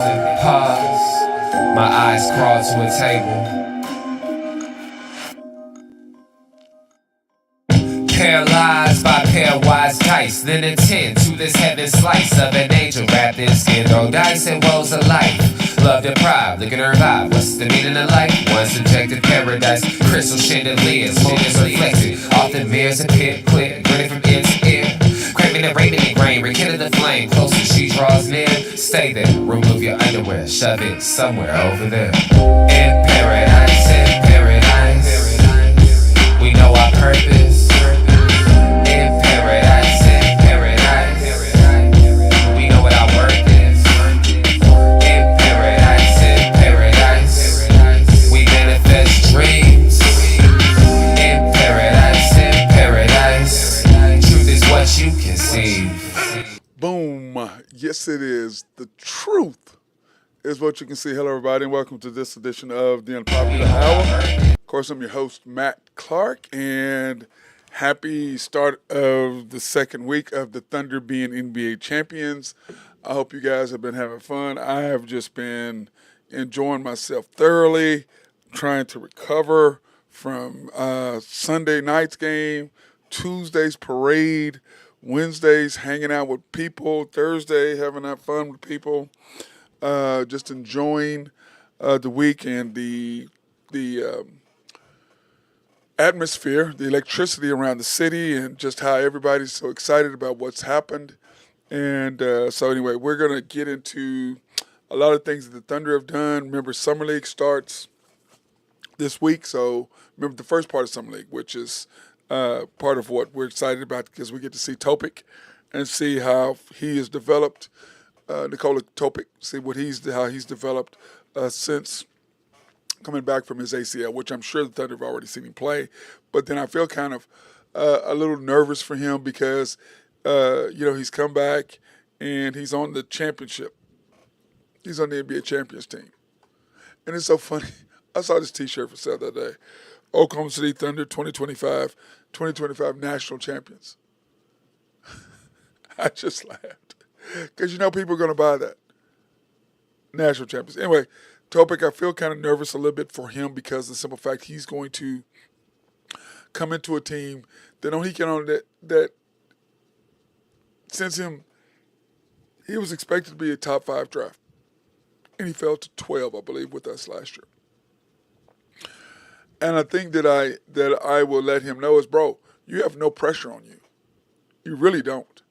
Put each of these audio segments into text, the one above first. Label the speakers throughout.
Speaker 1: Pause. My eyes crawl to a table. Paralyzed by pairwise dice, then attend to this heaven slice of an angel wrapped in skin. Throw dice and woes of life. Love deprived, look at her vibe. What's the meaning of life? One subjective paradise. Crystal chandeliers, motives reflected. Often mirrors appear clear, grinning from ear to ear. Craving and raving and grain, rekindle the flame. Closer she draws near. Stay there, remove your underwear, shove it somewhere over there. In paradise, in paradise, we know our purpose. In paradise, in paradise, we know what our worth is. In paradise, we manifest dreams. In paradise, truth is what you conceive.
Speaker 2: Boom. Yes, it is. The truth is what you can see. Hello, everybody, and welcome to this edition of the Unpopular Hour. Of course, I'm your host, Matt Clark, and happy start of the second week of the Thunder being NBA champions. I hope you guys have been having fun. I have just been enjoying myself thoroughly, trying to recover from Sunday night's game, Tuesday's parade, Wednesdays hanging out with people, Thursday having that fun with people, just enjoying the week and the atmosphere, the electricity around the city, and just how everybody's so excited about what's happened. And so anyway, we're going to get into a lot of things that the Thunder have done. Remember, Summer League starts this week, so remember the first part of Summer League, which is part of what we're excited about because we get to see Topic and see how he has developed, Nikola Topic, see how he's developed since coming back from his ACL, which I'm sure the Thunder have already seen him play. But then I feel kind of a little nervous for him because, he's come back and he's on the championship. He's on the NBA champions team. And it's so funny. I saw this T-shirt for sale the other day. Oklahoma City Thunder 2025 national champions. I just laughed. Because people are going to buy that. National champions. Anyway, Topic, I feel kind of nervous a little bit for him because of the simple fact he's going to come into a team that only he can on that since he was expected to be a top 5 draft. And he fell to 12, I believe, with us last year. And I think that I will let him know is, bro, you have no pressure on you. You really don't.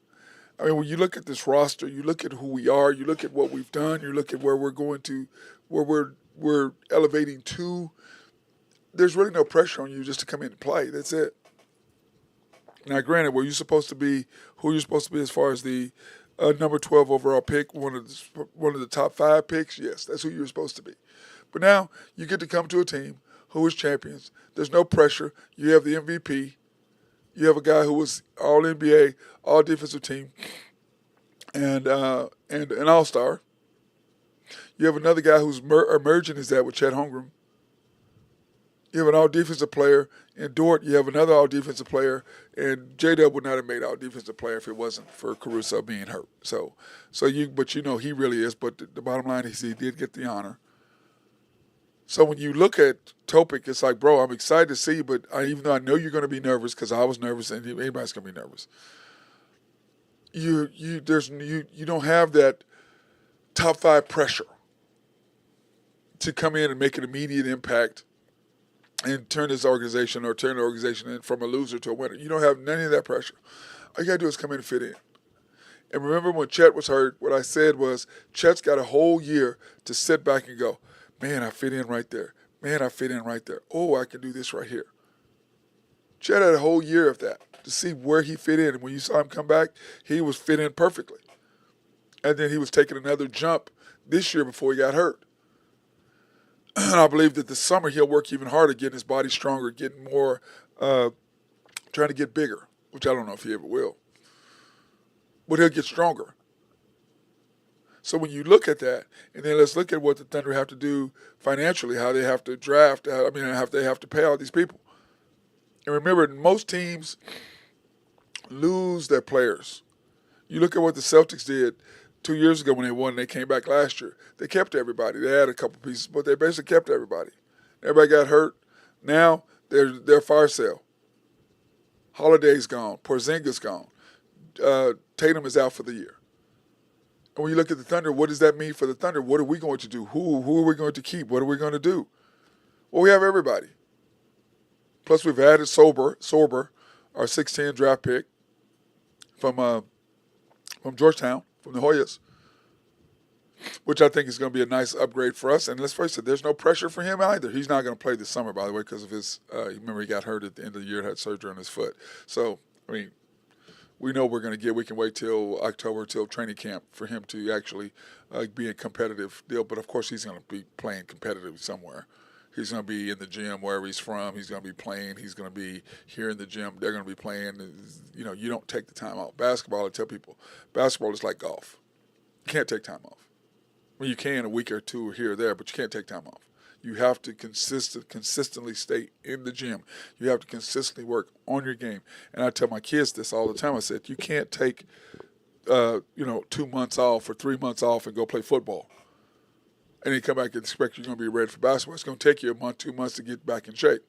Speaker 2: I mean, when you look at this roster, you look at who we are, you look at what we've done, you look at where we're going to, where we're elevating to, there's really no pressure on you just to come in and play. That's it. Now, granted, who you're supposed to be as far as the number 12 overall pick, one of the top 5 picks, yes, that's who you're supposed to be. But now you get to come to a team who is champions. There's no pressure. You have the MVP. You have a guy who was all NBA, all defensive team, and an all-star. You have another guy who's emerging as that with Chet Holmgren. You have an all-defensive player in Dort. You have another all-defensive player, and J-Dub would not have made all-defensive player if it wasn't for Caruso being hurt. But he really is. But the bottom line is he did get the honor. So when you look at Topic, it's like, bro, I'm excited to see you, but even though I know you're going to be nervous because I was nervous and anybody's going to be nervous, you don't have that top 5 pressure to come in and make an immediate impact and turn the organization in from a loser to a winner. You don't have none of that pressure. All you got to do is come in and fit in. And remember when Chet was hurt, what I said was Chet's got a whole year to sit back and go, man, I fit in right there. Man, I fit in right there. Oh, I can do this right here. Chet had a whole year of that to see where he fit in. And when you saw him come back, he was fit in perfectly. And then he was taking another jump this year before he got hurt. And I believe that this summer he'll work even harder, getting his body stronger, getting more, trying to get bigger, which I don't know if he ever will. But he'll get stronger. So when you look at that, and then let's look at what the Thunder have to do financially, how they have to draft, how they have to pay all these people. And remember, most teams lose their players. You look at what the Celtics did 2 years ago when they won, they came back last year. They kept everybody. They had a couple pieces, but they basically kept everybody. Everybody got hurt. Now they're fire sale. Holiday's gone. Porzingis gone. Tatum is out for the year. And when you look at the Thunder, what does that mean for the Thunder? What are we going to do? Who are we going to keep? What are we going to do? Well, we have everybody. Plus, we've added Sorber, our 6'10" draft pick from Georgetown, from the Hoyas, which I think is going to be a nice upgrade for us. And let's face it, there's no pressure for him either. He's not going to play this summer, by the way, because of his remember he got hurt at the end of the year and had surgery on his foot. So, I mean, we know we're going to get. We can wait till October, till training camp for him to actually be a competitive deal. But, of course, he's going to be playing competitive somewhere. He's going to be in the gym wherever he's from. He's going to be playing. He's going to be here in the gym. They're going to be playing. You know, you don't take the time off. Basketball, I tell people, basketball is like golf. You can't take time off. I mean, you can a week or two here or there, but you can't take time off. You have to consistently stay in the gym. You have to consistently work on your game. And I tell my kids this all the time. I said, you can't take, 2 months off or 3 months off and go play football. And then come back and expect you're going to be ready for basketball. It's going to take you a month, 2 months to get back in shape.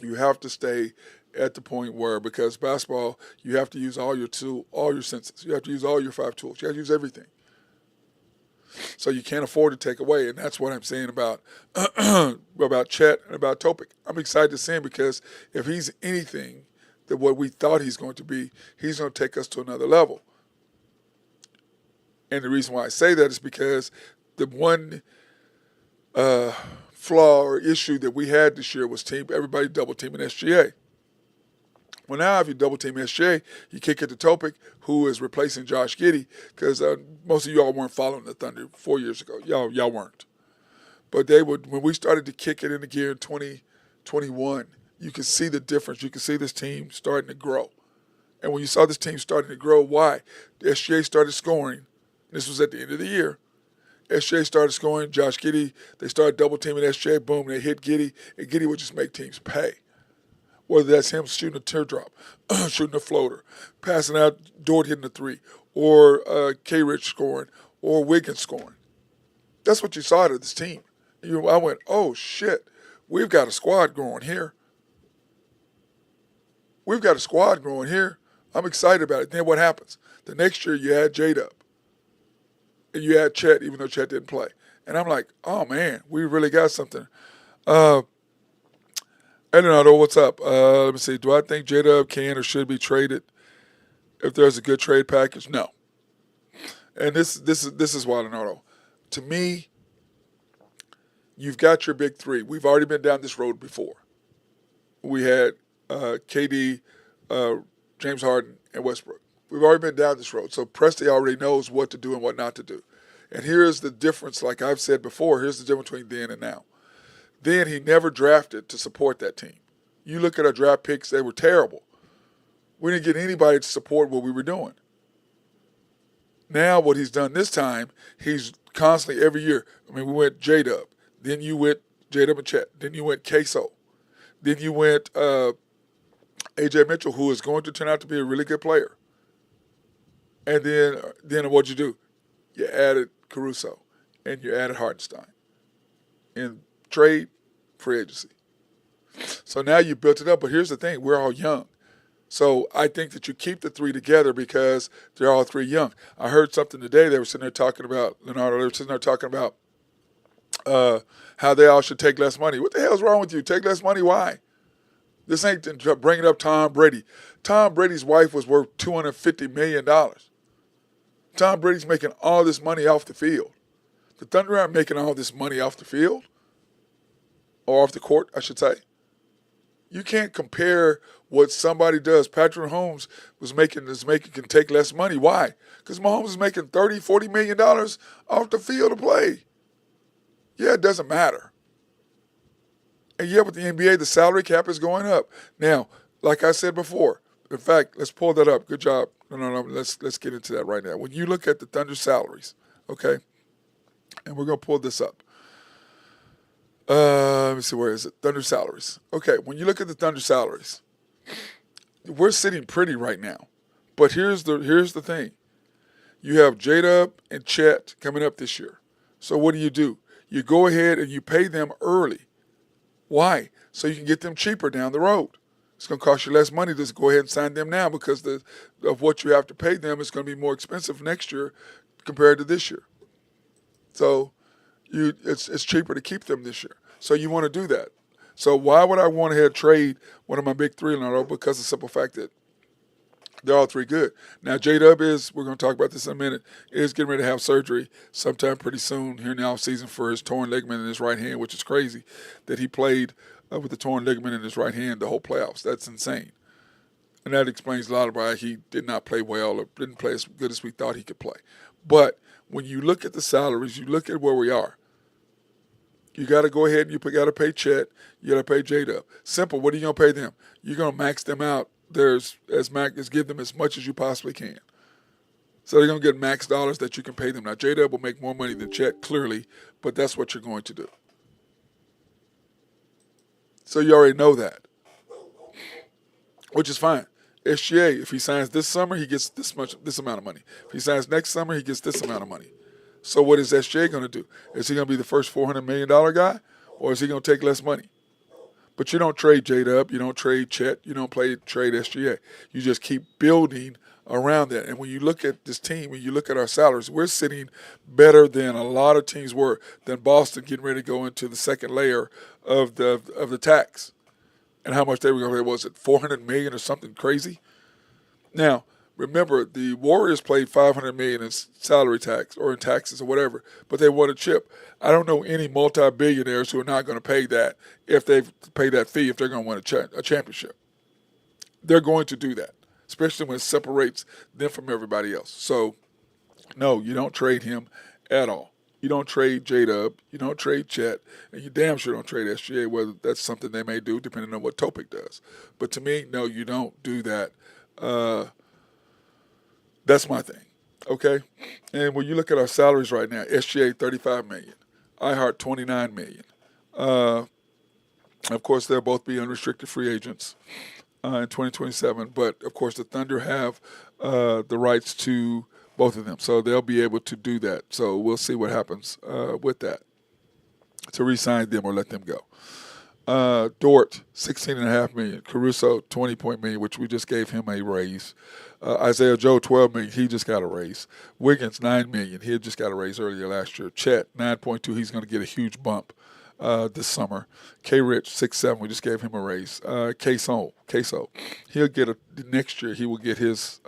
Speaker 2: You have to stay at the point where, because basketball, you have to use all your senses. You have to use all your 5 tools. You have to use everything. So you can't afford to take away, and that's what I'm saying about Chet and about Topic. I'm excited to see him because if he's anything that what we thought he's going to be, he's going to take us to another level. And the reason why I say that is because the one flaw or issue that we had this year was everybody double teaming SGA. Well, now if you double team SGA, you kick it to Topic, who is replacing Josh Giddey, because most of y'all weren't following the Thunder 4 years ago. Y'all weren't. But they would, when we started to kick it into gear in 2021, you could see the difference. You could see this team starting to grow. And when you saw this team starting to grow, why? The SGA started scoring. This was at the end of the year. SGA started scoring. Josh Giddey, they started double teaming SGA. Boom, they hit Giddey, and Giddey would just make teams pay. Whether that's him shooting a teardrop, shooting a floater, passing out, Dort hitting a three, or K-Rich scoring, or Wiggins scoring. That's what you saw out of this team. I went, oh, shit, we've got a squad growing here. We've got a squad growing here. I'm excited about it. Then what happens? The next year you add J-Dub. And you add Chet, even though Chet didn't play. And I'm like, oh, man, we really got something. Leonardo, what's up? Let me see. Do I think J-Dub can or should be traded if there's a good trade package? No. And this is why, Leonardo. To me, you've got your big three. We've already been down this road before. We had KD, James Harden, and Westbrook. We've already been down this road. So Presti already knows what to do and what not to do. And here's the difference, like I've said before, here's the difference between then and now. Then he never drafted to support that team. You look at our draft picks, they were terrible. We didn't get anybody to support what we were doing. Now what he's done this time, he's constantly every year. I mean, we went J-Dub. Then you went J-Dub and Chet. Then you went Queso. Then you went A.J. Mitchell, who is going to turn out to be a really good player. And then what'd you do? You added Caruso and you added Hartenstein. In trade, free agency. So now you built it up, but here's the thing, we're all young. So I think that you keep the three together because they're all three young. I heard something today, they were sitting there talking about, Leonardo, they were sitting there talking about how they all should take less money. What the hell's wrong with you? Take less money, why? This ain't bringing up Tom Brady. Tom Brady's wife was worth $250 million. Tom Brady's making all this money off the field. The Thunder aren't making all this money off the field. Or off the court, I should say. You can't compare what somebody does. Patrick Mahomes can take less money. Why? Because Mahomes is making $30, $40 million off the field to play. Yeah, it doesn't matter. And yeah, with the NBA, the salary cap is going up. Now, like I said before, in fact, let's pull that up. Good job. No, let's get into that right now. When you look at the Thunder salaries, okay, and we're going to pull this up. Let me see, where is it? Thunder salaries. Okay, when you look at the Thunder salaries, we're sitting pretty right now. But here's the thing. You have J-Dub and Chet coming up this year. So what do? You go ahead and you pay them early. Why? So you can get them cheaper down the road. It's going to cost you less money to just go ahead and sign them now because of what you have to pay them is going to be more expensive next year compared to this year. So it's cheaper to keep them this year. So you want to do that. So why would I want to trade one of my big three, Leonardo? Because of the simple fact that they're all three good. Now, J-Dub we're going to talk about this in a minute, is getting ready to have surgery sometime pretty soon here in the offseason for his torn ligament in his right hand, which is crazy that he played with the torn ligament in his right hand the whole playoffs. That's insane. And that explains a lot of why he did not play well or didn't play as good as we thought he could play. But when you look at the salaries, you look at where we are, you got to go ahead and you got to pay Chet, you got to pay J-Dub. Simple. What are you going to pay them? You're going to max them out. Give them as much as you possibly can. So they're going to get max dollars that you can pay them. Now, J-Dub will make more money than Chet, clearly, but that's what you're going to do. So you already know that, which is fine. SGA, if he signs this summer, he gets this amount of money. If he signs next summer, he gets this amount of money. So what is SGA going to do? Is he going to be the first $400 million guy, or is he going to take less money? But you don't trade J-Dub, you don't trade Chet, you don't trade SGA. You just keep building around that. And when you look at this team, when you look at our salaries, we're sitting better than a lot of teams were, than Boston getting ready to go into the second layer of the tax. And how much they were going to pay, was it $400 million or something crazy? Now, remember, the Warriors paid $500 million in salary tax or in taxes or whatever, but they won a chip. I don't know any multi-billionaires who are not going to pay that if they pay that fee if they're going to win a championship. They're going to do that, especially when it separates them from everybody else. So, no, you don't trade him at all. You don't trade J-Dub, you don't trade Chet, and you damn sure don't trade SGA, whether that's something they may do depending on what Topic does. But to me, no, you don't do that. That's my thing, okay? And when you look at our salaries right now, SGA $35 million, iHeart $29 million. Of course, they'll both be unrestricted free agents in 2027. But of course, the Thunder have the rights to both of them, so they'll be able to do that. So we'll see what happens with that to re-sign them or let them go. Dort, $16.5 million. Caruso, $20 million, which we just gave him a raise. Isaiah Joe, $12 million. He just got a raise. Wiggins, $9 million. He had just got a raise earlier last year. Chet, $9.2 million. He's going to get a huge bump this summer. K. Rich, $6.7 million. We just gave him a raise. Queso, he'll get next year. He will get his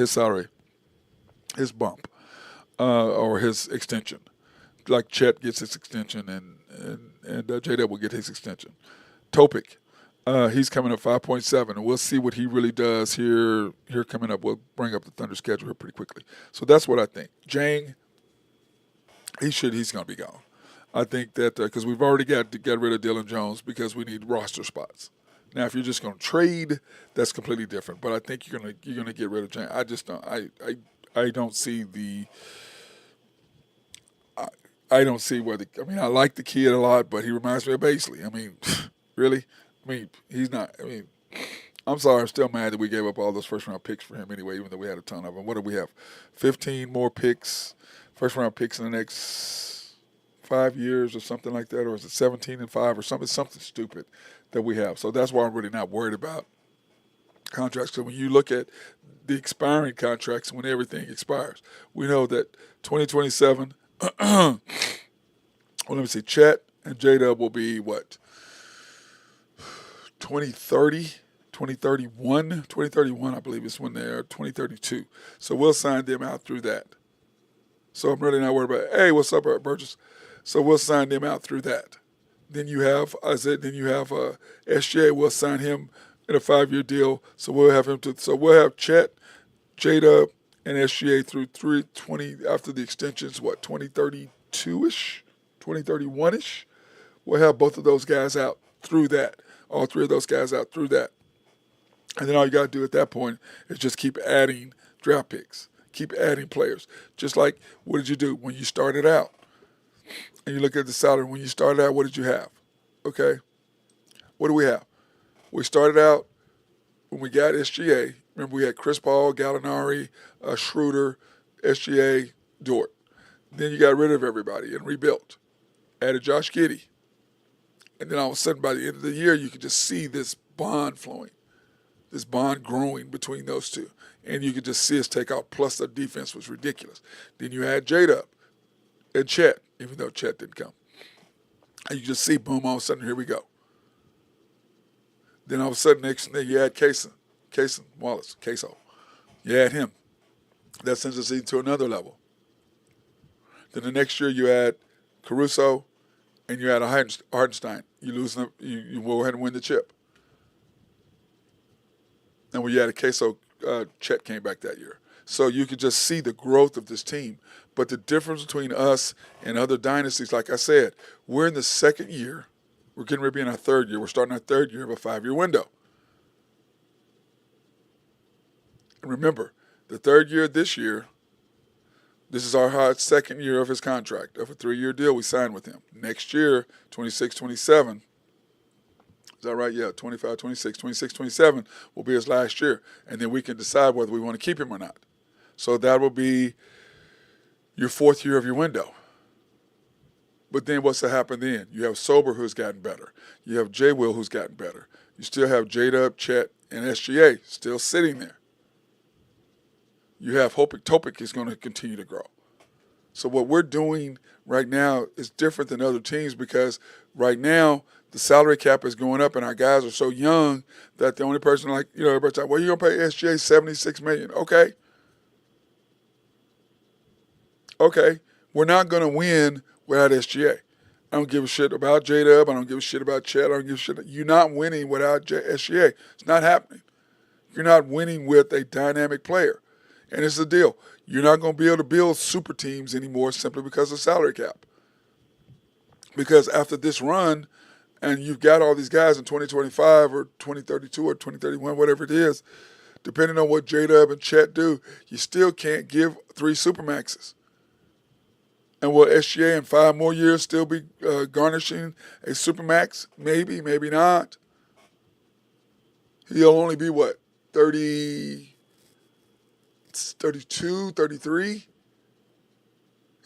Speaker 2: salary, his bump, or his extension. Like Chet gets his extension, and J-Dub will get his extension. Topic, he's coming up 5.7, and we'll see what he really does here coming up. We'll bring up the Thunder schedule here pretty quickly. So that's what I think. Jang, he's going to be gone. I think that because we've already got to get rid of Dylan Jones because we need roster spots. Now, if you're just going to trade, that's completely different. But I think you're gonna get rid of Jang. I just don't. I don't see the. I don't see where I like the kid a lot, but he reminds me of Baisley. I mean, really? I mean, he's not. I mean, I'm sorry. I'm still mad that we gave up all those first-round picks for him anyway, even though we had a ton of them. What do we have? 15 more picks, first-round picks in the next 5 years or something like that, or is it 17 and 5 or something stupid that we have? So that's why I'm really not worried about contracts. So when you look at the expiring contracts, when everything expires, we know that 2027. Well, let me see. Chet and J-Dub will be what? 2030, 2031, I believe is when they're 2032. So we'll sign them out through that. So I'm really not worried about, hey, what's up, Burgess? So we'll sign them out through that. Then you have, SGA. We'll sign him in a 5-year deal. So we'll have Chet, J-Dub, and SGA through 320 after the extensions, 2032-ish, 2031-ish. We'll have both of those guys out through that, all three of those guys out through that. And then all you got to do at that point is just keep adding draft picks, keep adding players. Just like, what did you do when you started out? And you look at the salary, when you started out, what did you have? Okay? What do we have? We started out, when we got SGA, remember we had Chris Paul, Gallinari, Schroeder, SGA, Dort. Then you got rid of everybody and rebuilt. Added Josh Giddey. And then all of a sudden, by the end of the year, you could just see this bond flowing, this bond growing between those two. And you could just see us take out, plus the defense was ridiculous. Then you add J-Dub and Chet, even though Chet didn't come. And you just see, boom, all of a sudden, here we go. Then all of a sudden, next thing you add Queso. You add him. That sends us to another level. Then the next year you add Caruso and you add a Hartenstein. You lose them, you go ahead and win the chip. And when you add a Queso, Chet came back that year. So you could just see the growth of this team. But the difference between us and other dynasties, like I said, we're in the second year. We're getting ready to be in our third year. We're starting our third year of a 5-year window. And remember, the third year this year, this is our second year of his contract, of a 3-year deal we signed with him. Next year, 26, 27, is that right? Yeah, 25, 26, 26, 27 will be his last year. And then we can decide whether we want to keep him or not. So that will be your 4th year of your window. But then what's to happen then? You have Sober, who's gotten better. You have J. Will, who's gotten better. You still have J-Dub, Chet, and SGA still sitting there. You have Topic is going to continue to grow. So what we're doing right now is different than other teams because right now the salary cap is going up and our guys are so young that the only person everybody's like, well, you're going to pay SGA $76 million. Okay. We're not going to win without SGA. I don't give a shit about J-Dub. I don't give a shit about Chet. I don't give a shit. You're not winning without SGA. It's not happening. You're not winning with a dynamic player. And it's the deal. You're not going to be able to build super teams anymore simply because of salary cap. Because after this run, and you've got all these guys in 2025 or 2032 or 2031, whatever it is, depending on what J-Dub and Chet do, you still can't give 3 supermaxes. And will SGA in 5 more years still be garnishing a supermax? Maybe, maybe not. He'll only be, 32, 33?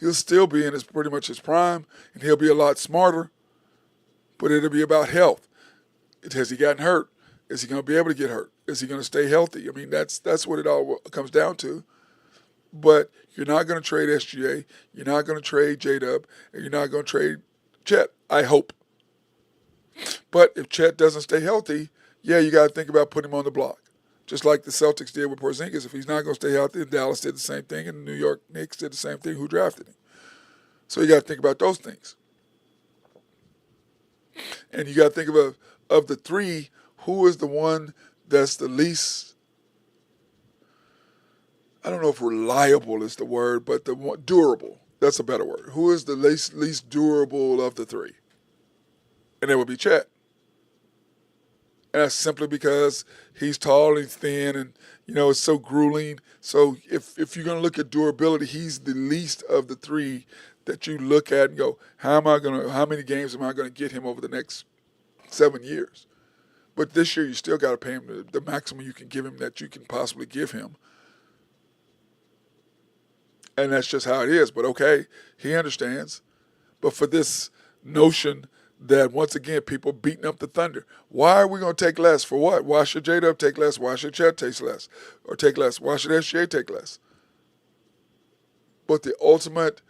Speaker 2: He'll still be in pretty much his prime, and he'll be a lot smarter. But it'll be about health. Has he gotten hurt? Is he going to be able to get hurt? Is he going to stay healthy? I mean, that's what it all comes down to. But you're not going to trade SGA. You're not going to trade J-Dub. And you're not going to trade Chet, I hope. But if Chet doesn't stay healthy, yeah, you got to think about putting him on the block. Just like the Celtics did with Porzingis. If he's not going to stay healthy, Dallas did the same thing, and the New York Knicks did the same thing, who drafted him. So you got to think about those things. And you got to think of the 3, who is the one that's the least, I don't know if reliable is the word, but the one, durable. That's a better word. Who is the least durable of the 3? And it would be Chet. And that's simply because he's tall and thin and, it's so grueling. So if you're going to look at durability, he's the least of the 3 that you look at and go, how many games am I going to get him over the next 7 years? But this year you still got to pay him the maximum you can give him that you can possibly give him. And that's just how it is. But okay, he understands. But for this notion that, once again, people beating up the Thunder. Why are we going to take less? For what? Why should J-Dub take less? Why should Chet take less? Or take less? Why should SGA take less? But the ultimate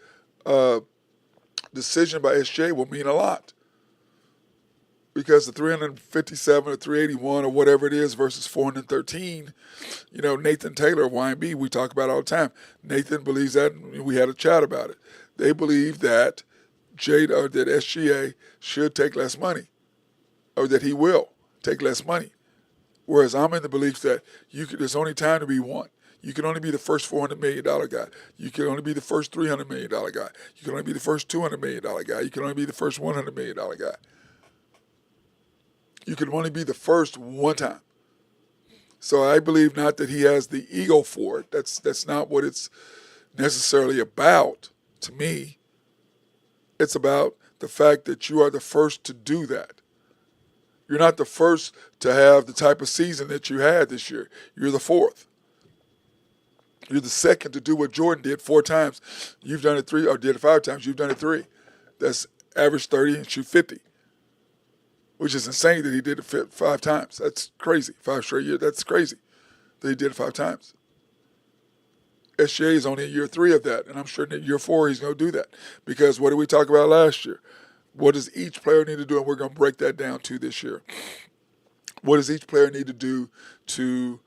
Speaker 2: decision by SGA will mean a lot. Because the 357 or 381 or whatever it is versus 413, Nathan Taylor of YMB, we talk about all the time. Nathan believes that, and we had a chat about it. They believe that that SGA should take less money, or that he will take less money. Whereas I'm in the belief that there's only time to be one. You can only be the first $400 million guy. You can only be the first $300 million guy. You can only be the first $200 million guy. You can only be the first $100 million guy. You can only be the first one time. So I believe not that he has the ego for it. That's not what it's necessarily about to me. It's about the fact that you are the first to do that. You're not the first to have the type of season that you had this year. You're the 4th. You're the second to do what Jordan did 4 times. You've done it 3, or did it 5 times. You've done it 3. That's average 30 and shoot 50, which is insane that he did it 5 times. That's crazy. 5 straight years. That's crazy that he did it 5 times. SGA is only in year 3 of that, and I'm sure in year 4 he's going to do that. Because what did we talk about last year? What does each player need to do? And we're going to break that down to this year. What does each player need to do to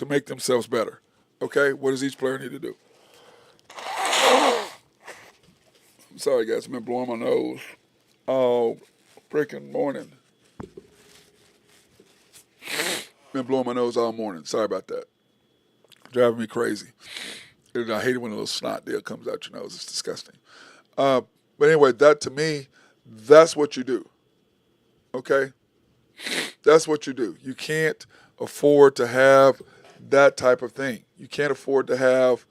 Speaker 2: make themselves better? Okay, what does each player need to do? I'm sorry, guys. I've been blowing my nose all freaking morning. Been blowing my nose all morning. Sorry about that. Driving me crazy. And I hate it when a little snot deal comes out your nose. It's disgusting. But anyway, that to me, that's what you do. Okay? That's what you do. You can't afford to have that type of thing. You can't afford to have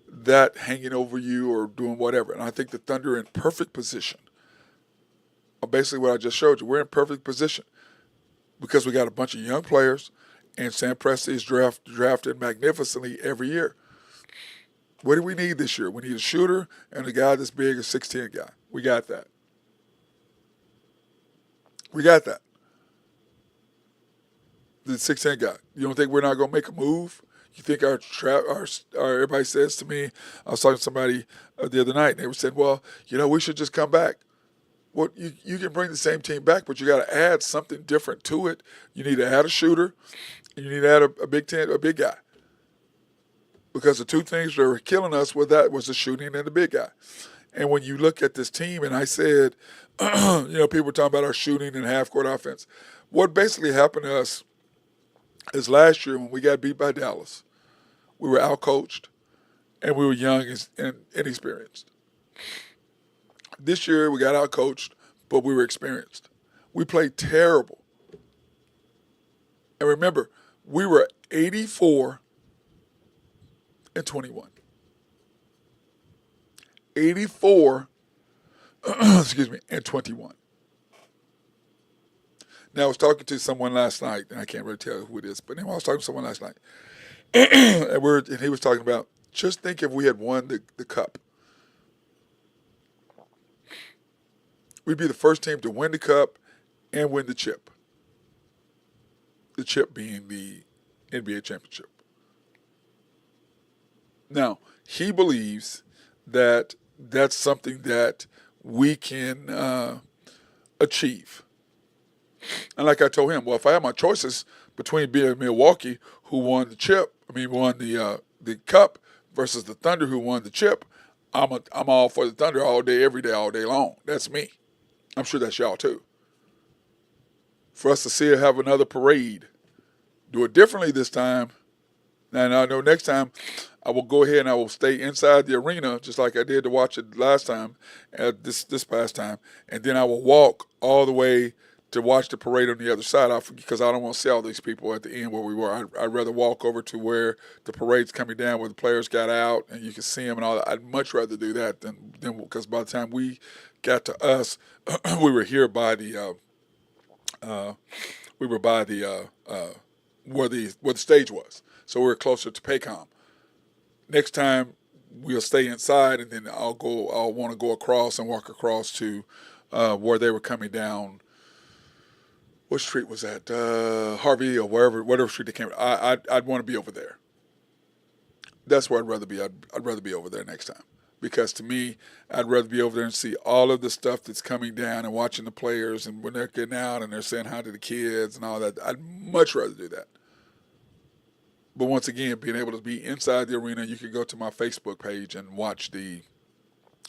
Speaker 2: that hanging over you or doing whatever. And I think the Thunder are in perfect position. Basically what I just showed you, we're in perfect position because we got a bunch of young players and Sam Presti is drafted magnificently every year. What do we need this year? We need a shooter and a guy that's big, a 6'10" guy. We got that. We got that. The 6'10" guy. You don't think we're not going to make a move? You think our everybody says to me, I was talking to somebody the other night, and they were saying, well, we should just come back. Well, you can bring the same team back, but you got to add something different to it. You need to add a shooter, and you need to add a big guy. Because the two things that were killing us was the shooting and the big guy. And when you look at this team, and I said, people were talking about our shooting and half-court offense. What basically happened to us is last year when we got beat by Dallas, we were out-coached, and we were young and inexperienced. This year we got out-coached, but we were experienced. We played terrible. And remember, we were 84-21. 84, and 21. Now, I was talking to someone last night, and I can't really tell who it is, but anyway, I was talking to someone last night, and he was talking about, just think if we had won the cup. We'd be the first team to win the cup and win the chip. The chip being the NBA championship. Now, he believes that that's something that we can achieve. And like I told him, well, if I had my choices between being Milwaukee, who won the cup, versus the Thunder, who won the chip, I'm all for the Thunder all day, every day, all day long. That's me. I'm sure that's y'all too. For us to see it have another parade, do it differently this time. And I know next time I will go ahead and I will stay inside the arena just like I did to watch it last time, this past time, and then I will walk all the way to watch the parade on the other side because I don't want to see all these people at the end where we were. I'd rather walk over to where the parade's coming down, where the players got out and you can see them and all that. I'd much rather do that than because by the time we got to us, we were here by the where the stage was, so we were closer to Paycom. Next time we'll stay inside, and then I'll want to go across and walk across to where they were coming down. What street was that? Harvey or whatever street they came. I'd want to be over there. That's where I'd rather be. I'd rather be over there next time because to me, I'd rather be over there and see all of the stuff that's coming down and watching the players and when they're getting out and they're saying hi to the kids and all that. I'd much rather do that. But once again, being able to be inside the arena, you can go to my Facebook page and watch the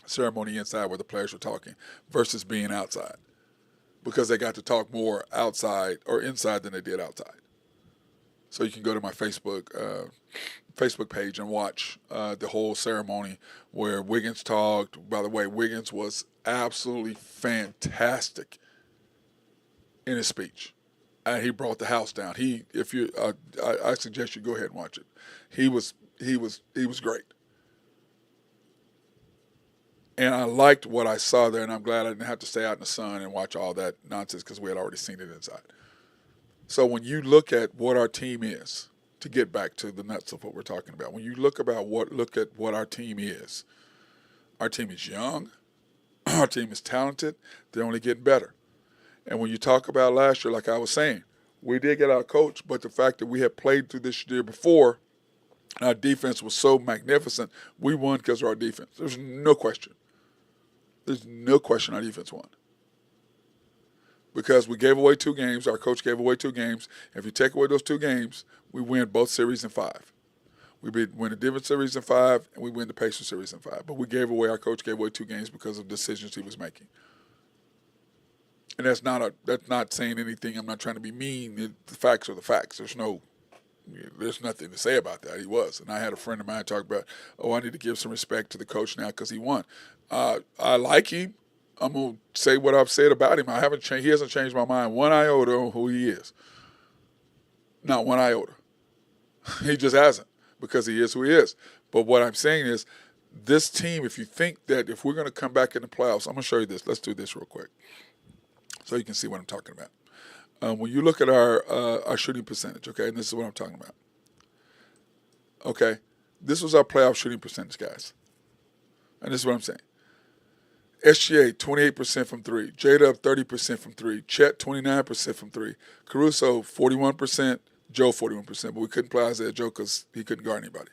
Speaker 2: ceremony inside where the players were talking versus being outside. Because they got to talk more outside or inside than they did outside. So you can go to my Facebook page and watch the whole ceremony where Wiggins talked. By the way, Wiggins was absolutely fantastic in his speech. And he brought the house down. I suggest you go ahead and watch it. He was great. And I liked what I saw there, and I'm glad I didn't have to stay out in the sun and watch all that nonsense because we had already seen it inside. So when you look at what our team is to get back to the nuts of what we're talking about. When you look at what our team is young, our team is talented, they're only getting better. And when you talk about last year, like I was saying, we did get our coach, but the fact that we had played through this year before, and our defense was so magnificent, we won because of our defense. There's no question. There's no question our defense won. Because we gave away 2 games, our coach gave away 2 games. If you take away those 2 games, we win both series in 5. We win the Denver series in 5, and we win the Pacers series in 5. But our coach gave away 2 games because of decisions he was making. And that's not saying anything. I'm not trying to be mean. The facts are the facts. There's nothing to say about that. He was. And I had a friend of mine talk about, I need to give some respect to the coach now because he won. I like him. I'm going to say what I've said about him. He hasn't changed my mind one iota on who he is. Not one iota. He just hasn't, because he is who he is. But what I'm saying is, this team, if you think that if we're going to come back in the playoffs, I'm going to show you this. Let's do this real quick so you can see what I'm talking about. When you look at our shooting percentage, okay, and this is what I'm talking about. Okay, this was our playoff shooting percentage, guys. And this is what I'm saying. SGA, 28% from 3. J-Dub, 30% from 3. Chet, 29% from 3. Caruso, 41%. Joe, 41%. But we couldn't play Isaiah Joe because he couldn't guard anybody.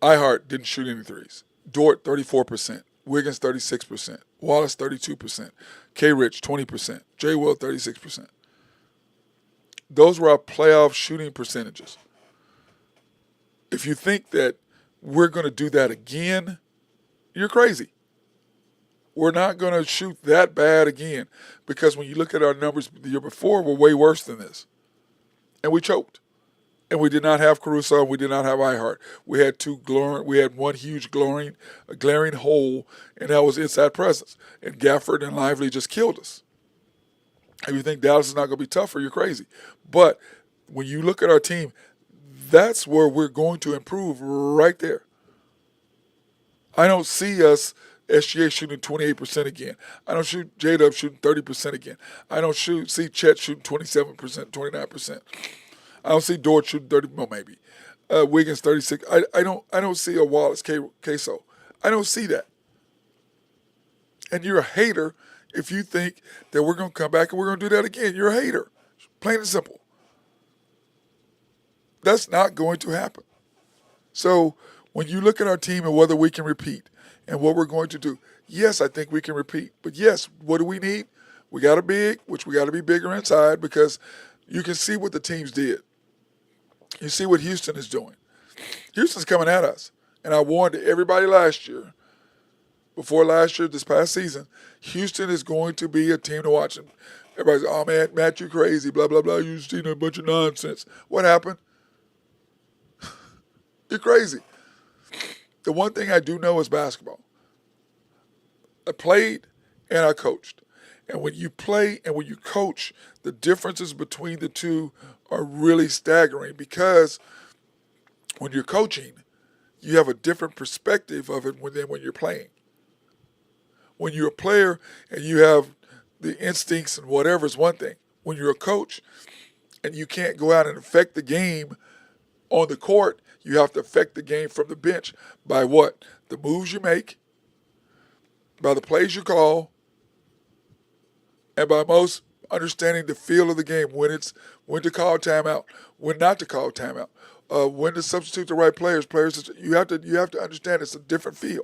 Speaker 2: Ihart didn't shoot any threes. Dort, 34%. Wiggins, 36%. Wallace, 32%. K-Rich, 20%. J. Will, 36%. Those were our playoff shooting percentages. If you think that we're going to do that again, you're crazy. We're not going to shoot that bad again, because when you look at our numbers the year before, we're way worse than this. And we choked. And we did not have Caruso, and we did not have Ihart. We had one huge glaring hole, and that was inside presence. And Gafford and Lively just killed us. If you think Dallas is not going to be tougher, you're crazy. But when you look at our team, that's where we're going to improve, right there. I don't see us SGA shooting 28% again. I don't see J-Dub shooting 30% again. I don't see Chet shooting 27%, 29%. I don't see Dort shooting 30, well, maybe. Wiggins 36. I don't see a Wallace Queso. I don't see that. And you're a hater if you think that we're going to come back and we're going to do that again. You're a hater. Plain and simple. That's not going to happen. So when you look at our team and whether we can repeat and what we're going to do, yes, I think we can repeat. But yes, what do we need? We got a big, which we got to be bigger inside, because you can see what the teams did. You see what Houston is doing. Houston's coming at us. And I warned everybody last year, before last year, this past season, Houston is going to be a team to watch. And everybody's, oh, man, Matt, you crazy, blah, blah, blah. You're just a bunch of nonsense. What happened? You're crazy. The one thing I do know is basketball. I played and I coached. And when you play and when you coach, the differences between the two are really staggering, because when you're coaching, you have a different perspective of it than when you're playing. When you're a player and you have the instincts and whatever is one thing. When you're a coach and you can't go out and affect the game on the court, you have to affect the game from the bench by what? The moves you make, by the plays you call, and by most understanding the feel of the game, when to call timeout, when not to call timeout, when to substitute the right players. You have to understand it's a different feel.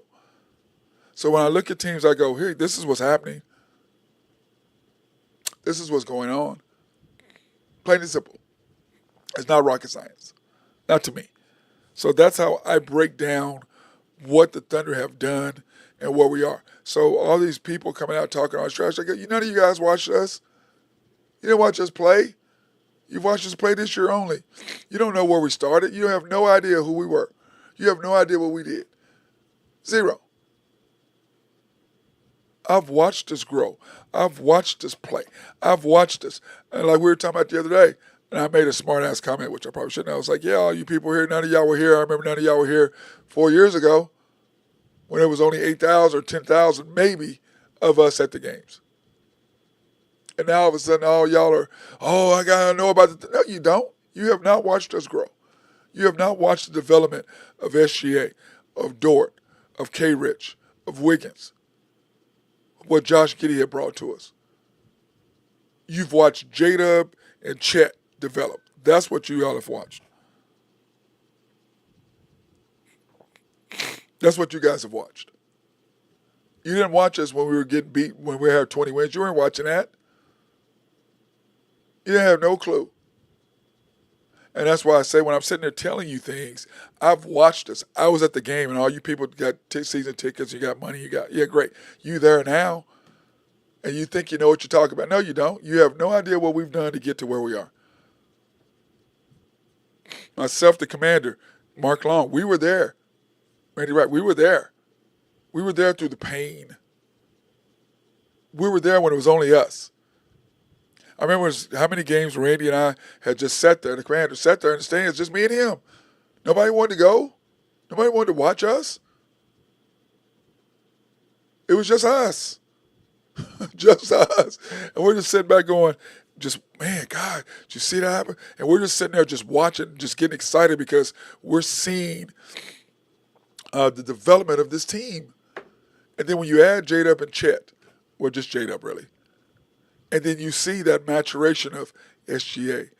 Speaker 2: So when I look at teams, I go, hey, this is what's happening. This is what's going on. Plain and simple. It's not rocket science. Not to me. So that's how I break down what the Thunder have done and where we are. So all these people coming out talking all this trash, I go, none of you guys watched us. You didn't watch us play. You've watched us play this year only. You don't know where we started. You have no idea who we were. You have no idea what we did. Zero. I've watched us grow. I've watched us play. I've watched us. And like we were talking about the other day, and I made a smart-ass comment, which I probably shouldn't have. I was like, yeah, all you people here, none of y'all were here. I remember none of y'all were here 4 years ago when there was only 8,000 or 10,000 maybe of us at the games. And now all of a sudden, all y'all are, I got to know about the... No, you don't. You have not watched us grow. You have not watched the development of SGA, of Dort, of K. Rich, of Wiggins, what Josh Giddey had brought to us. You've watched J-Dub and Chet develop. That's what you all have watched. That's what you guys have watched. You didn't watch us when we were getting beat, when we had 20 wins. You weren't watching that. You didn't have no clue. And that's why I say when I'm sitting there telling you things, I've watched us. I was at the game, and all you people got season tickets, you got money, yeah, great. You there now, and you think you know what you're talking about. No, you don't. You have no idea what we've done to get to where we are. Myself, the commander, Mark Long, we were there. Randy Wright, we were there. We were there through the pain. We were there when it was only us. I remember how many games Randy and I had just sat there, the commander sat there in the stands, just me and him. Nobody wanted to go. Nobody wanted to watch us. It was just us. Just us. And we're just sitting back going, man, God, did you see that happen? And we're just sitting there just watching, just getting excited because we're seeing the development of this team. And then when you add J-Dub and Chet, well, just J-Dub really, and then you see that maturation of SGA,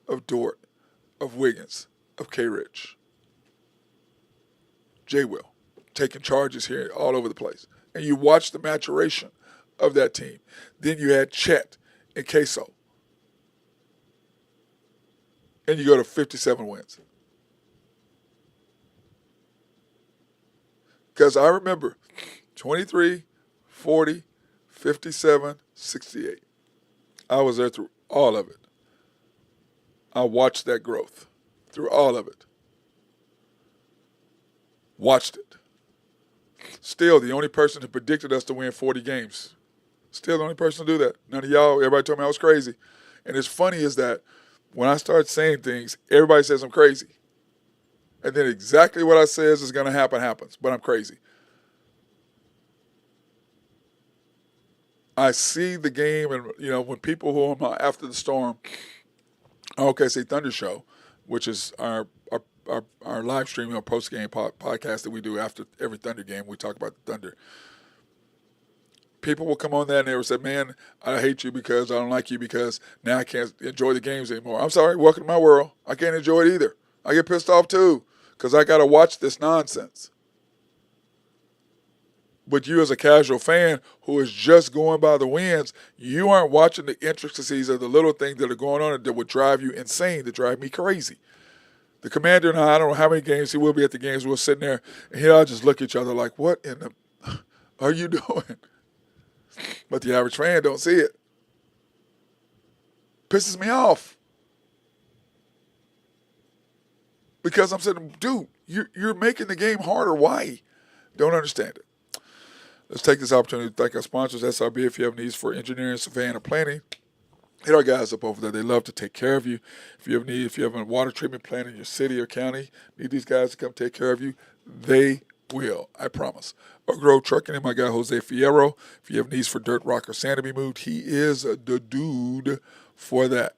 Speaker 2: of Dort, of Wiggins, of K. Rich, J. Will, taking charges here all over the place. And you watch the maturation of that team. Then you add Chet and Queso. And you go to 57 wins. Because I remember 23, 40, 57, 68. I was there through all of it. I watched that growth through all of it. Watched it. Still the only person who predicted us to win 40 games. Still the only person to do that. None of y'all, everybody told me I was crazy. And it's funny is that when I start saying things, everybody says I'm crazy. And then exactly what I says is going to happen happens, but I'm crazy. I see the game, and when people who are after the storm, our OKC Thunder show, which is our live stream, post game podcast that we do after every Thunder game, we talk about the Thunder. People will come on there and they will say, "Man, I hate you because I don't like you because now I can't enjoy the games anymore." I'm sorry, welcome to my world. I can't enjoy it either. I get pissed off too because I got to watch this nonsense. But you as a casual fan who is just going by the wins, you aren't watching the intricacies of the little things that are going on that would drive you insane, that drive me crazy. The commander and I don't know how many games he will be at the games. We're sitting there and he'll just look at each other like, what in the are you doing? But the average fan don't see it. Pisses me off. Because I'm saying, dude, you're making the game harder. Why? Don't understand it. Let's take this opportunity to thank our sponsors, SRB. If you have needs for engineering, surveying, or planning, hit our guys up over there. They love to take care of you. If you have a water treatment plant in your city or county, need these guys to come take care of you, they will, I promise. Or Grow Trucking and my guy Jose Fierro. If you have needs for dirt, rock, or sand to be moved, he is the dude for that.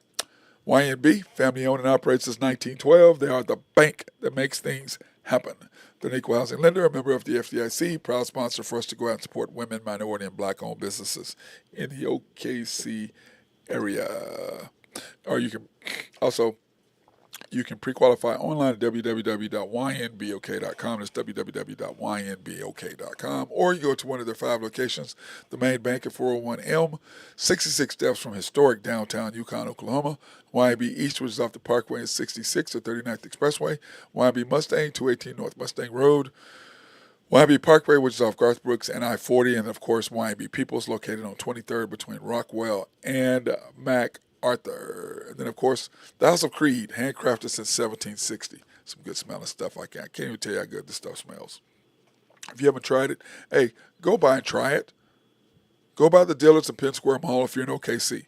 Speaker 2: YNB, family owned and operated since 1912. They are the bank that makes things happen. They're an equal housing lender, a member of the FDIC, proud sponsor for us to go out and support women, minority, and black-owned businesses in the OKC area. Or you can pre-qualify online at www.ynbok.com. That's www.ynbok.com. Or you go to one of their 5 locations, the main bank at 401 Elm, 66 steps from historic downtown Yukon, Oklahoma. YNB East, which is off the Parkway and 66 or 39th Expressway. YNB Mustang, 218 North Mustang Road. YNB Parkway, which is off Garth Brooks and I-40. And, of course, YNB Peoples, located on 23rd between Rockwell and MacArthur. And then, of course, the House of Creed, handcrafted since 1760. Some good smelling stuff like that. I can't even tell you how good this stuff smells. If you haven't tried it, hey, go by and try it. Go by the dealers in Penn Square Mall if you're in OKC.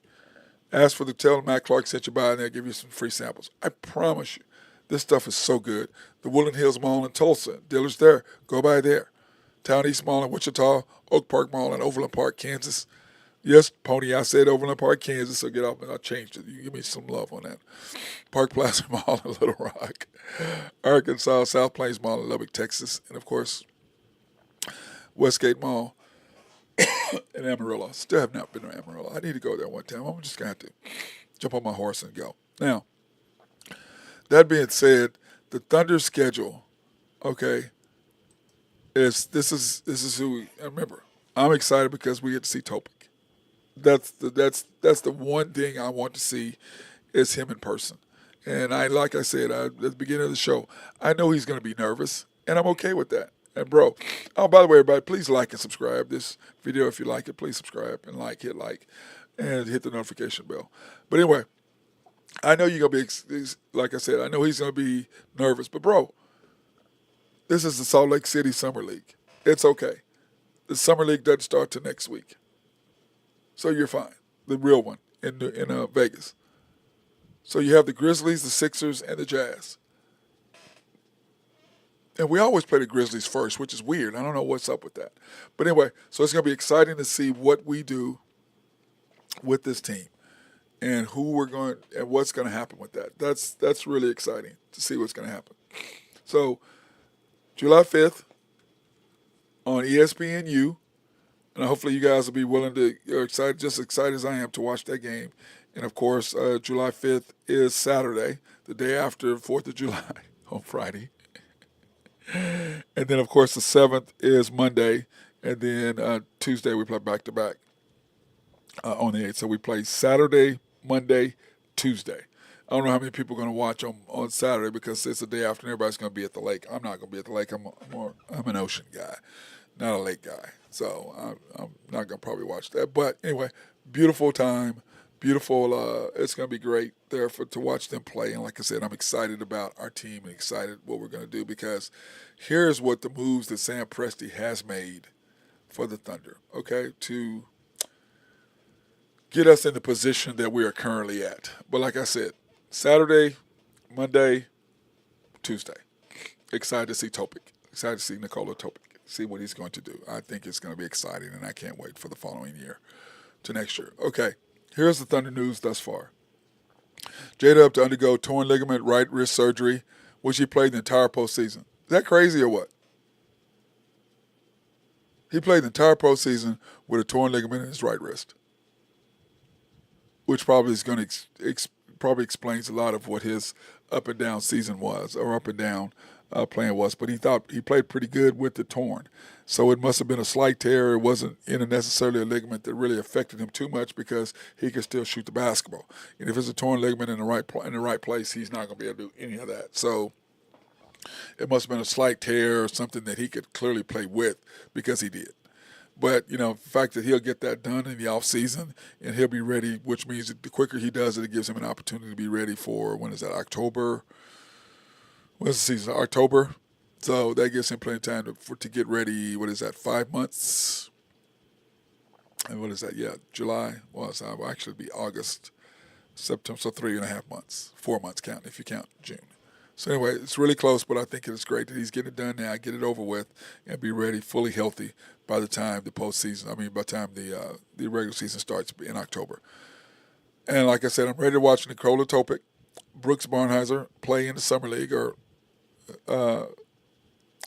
Speaker 2: Ask for tell them Matt Clark sent you by and they'll give you some free samples. I promise you, this stuff is so good. The Woodland Hills Mall in Tulsa, dealers there, go by there. Town East Mall in Wichita, Oak Park Mall in Overland Park, Kansas. Yes, Pony, I said Overland Park, Kansas, so get off and I changed it. You give me some love on that. Park Plaza Mall in Little Rock, Arkansas, South Plains Mall in Lubbock, Texas, and of course, Westgate Mall in Amarillo. Still have not been to Amarillo. I need to go there one time. I'm just going to have to jump on my horse and go. Now, that being said, the Thunder schedule, okay, is this is who we and remember. I'm excited because we get to see Topic. That's the one thing I want to see is him in person. And like I said at the beginning of the show, I know he's going to be nervous, and I'm okay with that. And bro, oh by the way, everybody, please like and subscribe this video if you like it. Please subscribe and hit like, and hit the notification bell. But anyway, I know you're gonna be like I said, I know he's gonna be nervous. But bro, this is the Salt Lake City Summer League. It's okay. The Summer League doesn't start till next week. So you're fine. The real one in Vegas. So you have the Grizzlies, the Sixers, and the Jazz. And we always play the Grizzlies first, which is weird. I don't know what's up with that. But anyway, so it's going to be exciting to see what we do with this team and who we're going and what's going to happen with that. That's really exciting to see what's going to happen. So July 5th on ESPNU. And hopefully you guys will be you're excited, just as excited as I am to watch that game. And of course, July 5th is Saturday, the day after 4th of July on Friday. And then, of course, the 7th is Monday. And then Tuesday we play back-to-back on the 8th. So we play Saturday, Monday, Tuesday. I don't know how many people are going to watch on Saturday because it's the day after and everybody's going to be at the lake. I'm not going to be at the lake. I'm an ocean guy, not a lake guy. So I'm not going to probably watch that. But anyway, beautiful time. Beautiful. It's going to be great there to watch them play. And like I said, I'm excited about our team and excited what we're going to do because here's what the moves that Sam Presti has made for the Thunder, okay, to get us in the position that we are currently at. But like I said, Saturday, Monday, Tuesday. Excited to see Topic. Excited to see Nikola Topic. See what he's going to do. I think it's going to be exciting, and I can't wait for the following year to next year. Okay, here's the Thunder news thus far. J-Dub to undergo torn ligament right wrist surgery, which he played the entire postseason. Is that crazy or what? He played the entire postseason with a torn ligament in his right wrist, which probably is going to probably explains a lot of what his up and down season was, or up and down playing was. But he thought he played pretty good with the torn, so it must have been a slight tear. It wasn't necessarily a ligament that really affected him too much because he could still shoot the basketball. And if it's a torn ligament in the right place, he's not going to be able to do any of that. So it must have been a slight tear or something that he could clearly play with because he did. But, the fact that he'll get that done in the offseason and he'll be ready, which means that the quicker he does it, it gives him an opportunity to be ready for, when is that, October? What's the season? October. So that gives him plenty of time to get ready. What is that, 5 months? And what is that? Yeah, July. Well, it'll actually be August, September, so 3.5 months. 4 months counting if you count June. So anyway, it's really close, but I think it's great that he's getting it done now, get it over with, and be ready, fully healthy by the time the postseason. By the time the regular season starts in October. And like I said, I'm ready to watch Nikola Topic, Brooks Barnheiser play in the summer league,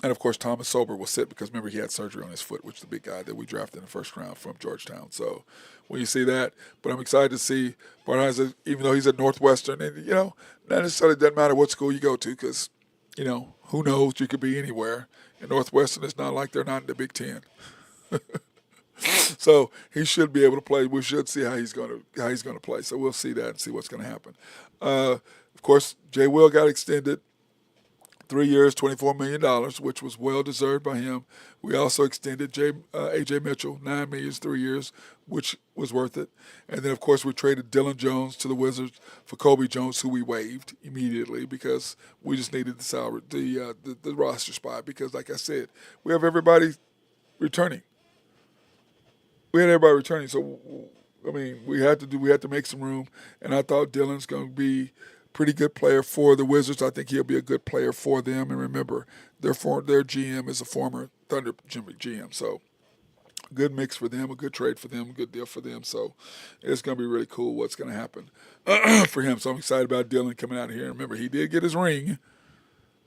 Speaker 2: and of course Thomas Sober will sit because remember he had surgery on his foot, which is the big guy that we drafted in the first round from Georgetown. So when you see that, but I'm excited to see Barnheiser, even though he's at Northwestern, and not necessarily doesn't matter what school you go to because who knows, you could be anywhere. And Northwestern, it's not like they're not in the Big Ten. So he should be able to play. We should see how he's going to play. So we'll see that and see what's going to happen. Of course, Jay Will got extended 3 years, $24 million, which was well deserved by him. We also extended A.J. Mitchell, $9 million, 3 years, which was worth it. And then, of course, we traded Dylan Jones to the Wizards for Kobe Jones, who we waived immediately because we just needed the salary, the roster spot. Because, like I said, we have everybody returning. We had everybody returning, so we had to make some room. And I thought Dylan's going to be pretty good player for the Wizards. I think he'll be a good player for them. And remember, their GM is a former Thunder GM. So good mix for them, a good trade for them, a good deal for them. So it's going to be really cool what's going to happen for him. So I'm excited about Dylan coming out of here. And remember, he did get his ring,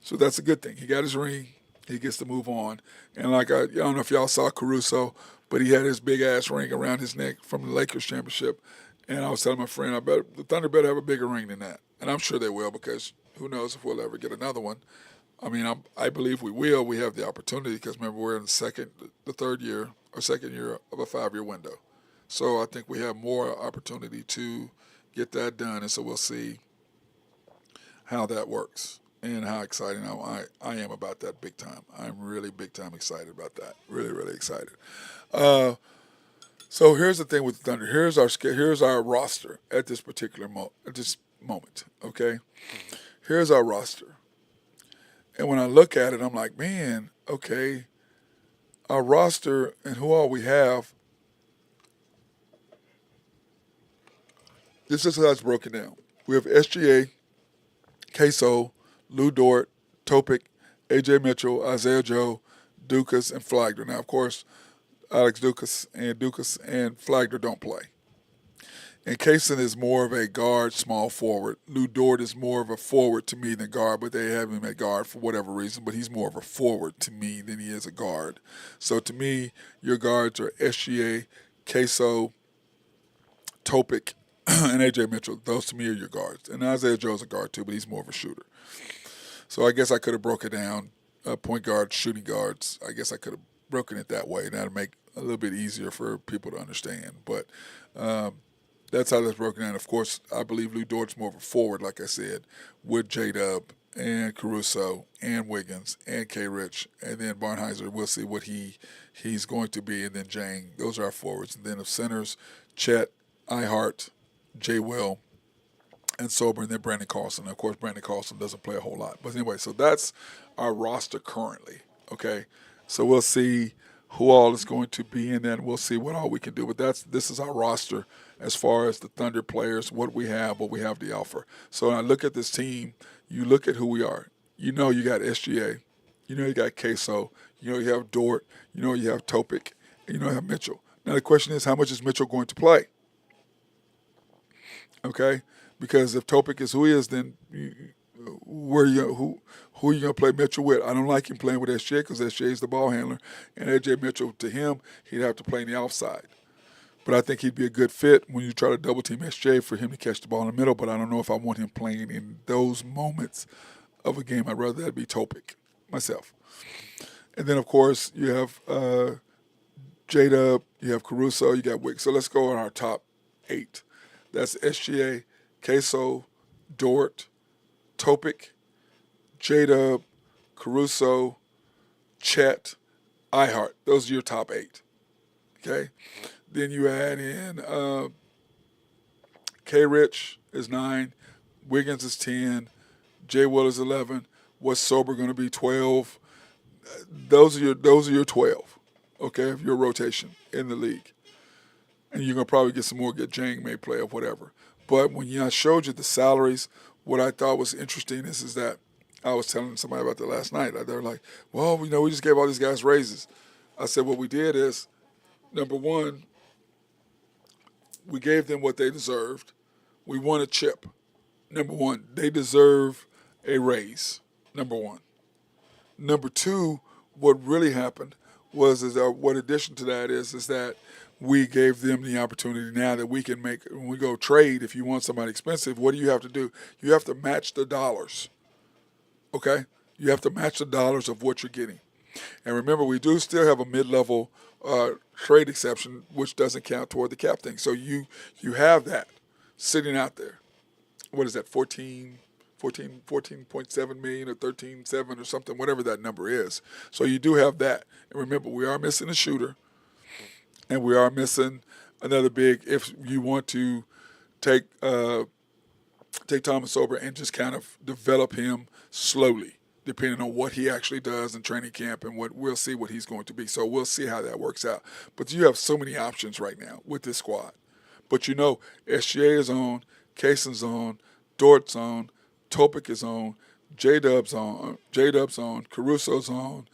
Speaker 2: so that's a good thing. He got his ring. He gets to move on. And like I don't know if y'all saw Caruso, but he had his big ass ring around his neck from the Lakers championship. And I was telling my friend, the Thunder better have a bigger ring than that. And I'm sure they will, because who knows if we'll ever get another one. I mean, I believe we will. We have the opportunity, because remember, we're in the third year or second year of a 5-year window. So I think we have more opportunity to get that done. And so we'll see how that works and how exciting I am about that big time. I'm really big time excited about that. Really, really excited. So here's the thing with the Thunder. Here's our roster at this particular moment. Okay, here's our roster. And when I look at it, I'm like, man, okay, our roster and who all we have, this is how it's broken down. We have SGA, Queso, Lou Dort, Topic, AJ Mitchell, Isaiah Joe, Dukas, and Flagler. Now, of course, Alex Dukas and Flagler don't play. And Kaysen is more of a guard, small forward. Lou Dort is more of a forward to me than guard, but they have him at guard for whatever reason. But he's more of a forward to me than he is a guard. So to me, your guards are SGA, Queso, Topic, and AJ Mitchell. Those to me are your guards. And Isaiah Joe's a guard too, but he's more of a shooter. So I guess I could have broken it down, point guards, shooting guards. I guess I could have broken it that way. That'd make it a little bit easier for people to understand. But that's how that's broken down. Of course, I believe Lou Dort's more of a forward, like I said, with J-Dub and Caruso and Wiggins and K-Rich. And then Barnheiser, we'll see what he's going to be. And then Jang, those are our forwards. And then of centers, Chet, Ihart, J. Will, and Sober, and then Brandon Carlson. Of course, Brandon Carlson doesn't play a whole lot. But anyway, so that's our roster currently, okay? So we'll see who all is going to be in that, and we'll see what all we can do. But this is our roster as far as the Thunder players, what we have to offer. So when I look at this team, you look at who we are. You know you got SGA. You know you got Queso. You know you have Dort. You know you have Topic. And you know you have Mitchell. Now the question is, how much is Mitchell going to play? Okay? Because if Topic is who he is, then who are you going to play Mitchell with? I don't like him playing with SJ because SJ is the ball handler. And AJ Mitchell, to him, he'd have to play in the outside. But I think he'd be a good fit when you try to double team SJ for him to catch the ball in the middle. But I don't know if I want him playing in those moments of a game. I'd rather that be Topic myself. And then, of course, you have J-Dub, you have Caruso, you got Wick. So let's go on our top 8. That's SGA, Queso, Dort, Topic, J-Dub, Caruso, Chet, Ihart. Those are your top 8. Okay? Then you add in K-Rich is 9, Wiggins is 10, J. Will is 11. What's Sober going to be? 12. Those are your 12. Okay, of your rotation in the league. And you're going to probably get some more, get Jang may play or whatever. But when I showed you the salaries, what I thought was interesting is that I was telling somebody about that last night. They were like, well, we just gave all these guys raises. I said, what we did is, number one, we gave them what they deserved. We won a chip. Number one, they deserve a raise, number one. Number two, what really happened was what addition to that is that we gave them the opportunity now that we can make, when we go trade, if you want somebody expensive, what do you have to do? You have to match the dollars, okay? You have to match the dollars of what you're getting. And remember, we do still have a mid-level trade exception, which doesn't count toward the cap thing. So you have that sitting out there. What is that, 14.7 million or 13.7 or something, whatever that number is. So you do have that. And remember, we are missing a shooter. And we are missing another big, if you want to take Thomas Sober and just kind of develop him slowly, depending on what he actually does in training camp, and we'll see what he's going to be. So we'll see how that works out. But you have so many options right now with this squad. But SGA is on, Kaysen's on, Dort's on, Topic is on, J-Dub's on, Caruso's on,